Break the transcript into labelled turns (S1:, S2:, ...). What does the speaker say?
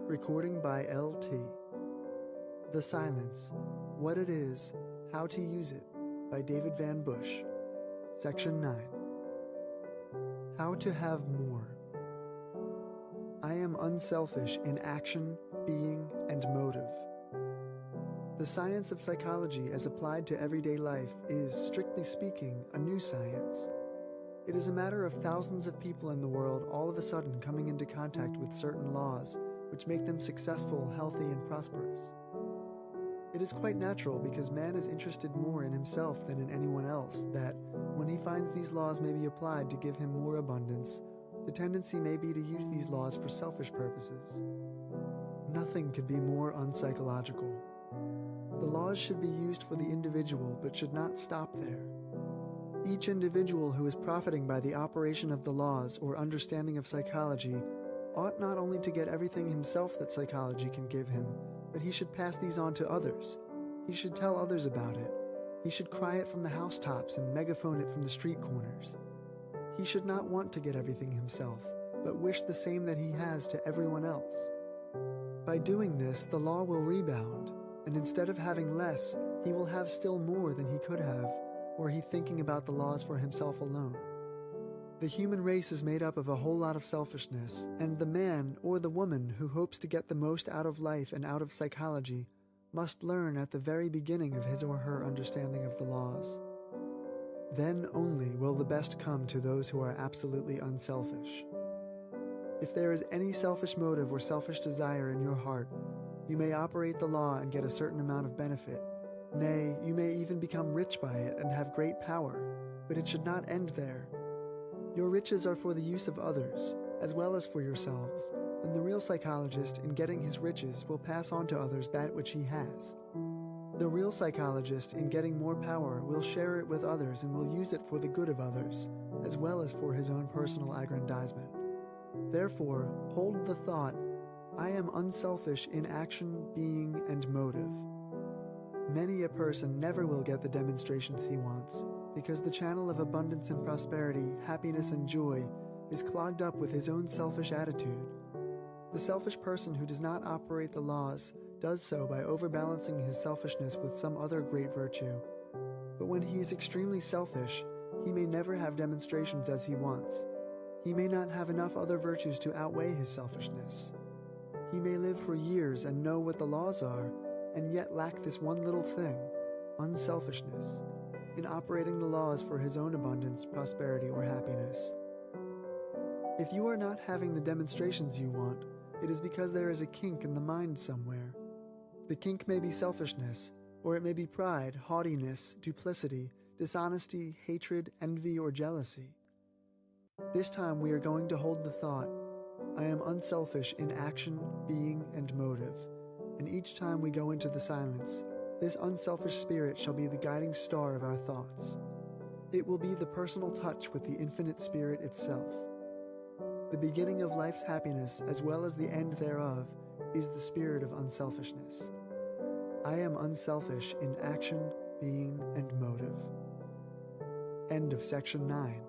S1: Recording by LT. The Silence, What It Is, How to Use It by David Van Bush. Section 9. How to Have More. I am unselfish in action, being, and motive. The science of psychology as applied to everyday life is, strictly speaking, a new science. It is a matter of thousands of people in the world all of a sudden coming into contact with certain laws which make them successful, healthy, and prosperous. It is quite natural because man is interested more in himself than in anyone else that, when he finds these laws may be applied to give him more abundance, the tendency may be to use these laws for selfish purposes. Nothing could be more unpsychological. The laws should be used for the individual but should not stop there. Each individual who is profiting by the operation of the laws or understanding of psychology ought not only to get everything himself that psychology can give him, but he should pass these on to others. He should tell others about it. He should cry it from the housetops and megaphone it from the street corners. He should not want to get everything himself, but wish the same that he has to everyone else. By doing this, the law will rebound, and instead of having less, he will have still more than he could have, were he thinking about the laws for himself alone. The human race is made up of a whole lot of selfishness, and the man or the woman who hopes to get the most out of life and out of psychology must learn at the very beginning of his or her understanding of the laws. Then only will the best come to those who are absolutely unselfish. If there is any selfish motive or selfish desire in your heart, you may operate the law and get a certain amount of benefit. Nay, you may even become rich by it and have great power, but it should not end there. Your riches are for the use of others, as well as for yourselves, and the real psychologist, in getting his riches, will pass on to others that which he has. The real psychologist, in getting more power, will share it with others and will use it for the good of others, as well as for his own personal aggrandizement. Therefore, hold the thought, I am unselfish in action, being, and motive. Many a person never will get the demonstrations he wants, because the channel of abundance and prosperity, happiness and joy is clogged up with his own selfish attitude. The selfish person who does not operate the laws does so by overbalancing his selfishness with some other great virtue. But when he is extremely selfish, he may never have demonstrations as he wants. He may not have enough other virtues to outweigh his selfishness. He may live for years and know what the laws are, and yet lack this one little thing, unselfishness, in operating the laws for his own abundance, prosperity, or happiness. If you are not having the demonstrations you want, it is because there is a kink in the mind somewhere. The kink may be selfishness, or it may be pride, haughtiness, duplicity, dishonesty, hatred, envy, or jealousy. This time we are going to hold the thought, I am unselfish in action, being, and motive, and each time we go into the silence, this unselfish spirit shall be the guiding star of our thoughts. It will be the personal touch with the infinite spirit itself. The beginning of life's happiness, as well as the end thereof, is the spirit of unselfishness. I am unselfish in action, being, and motive. End of section 9.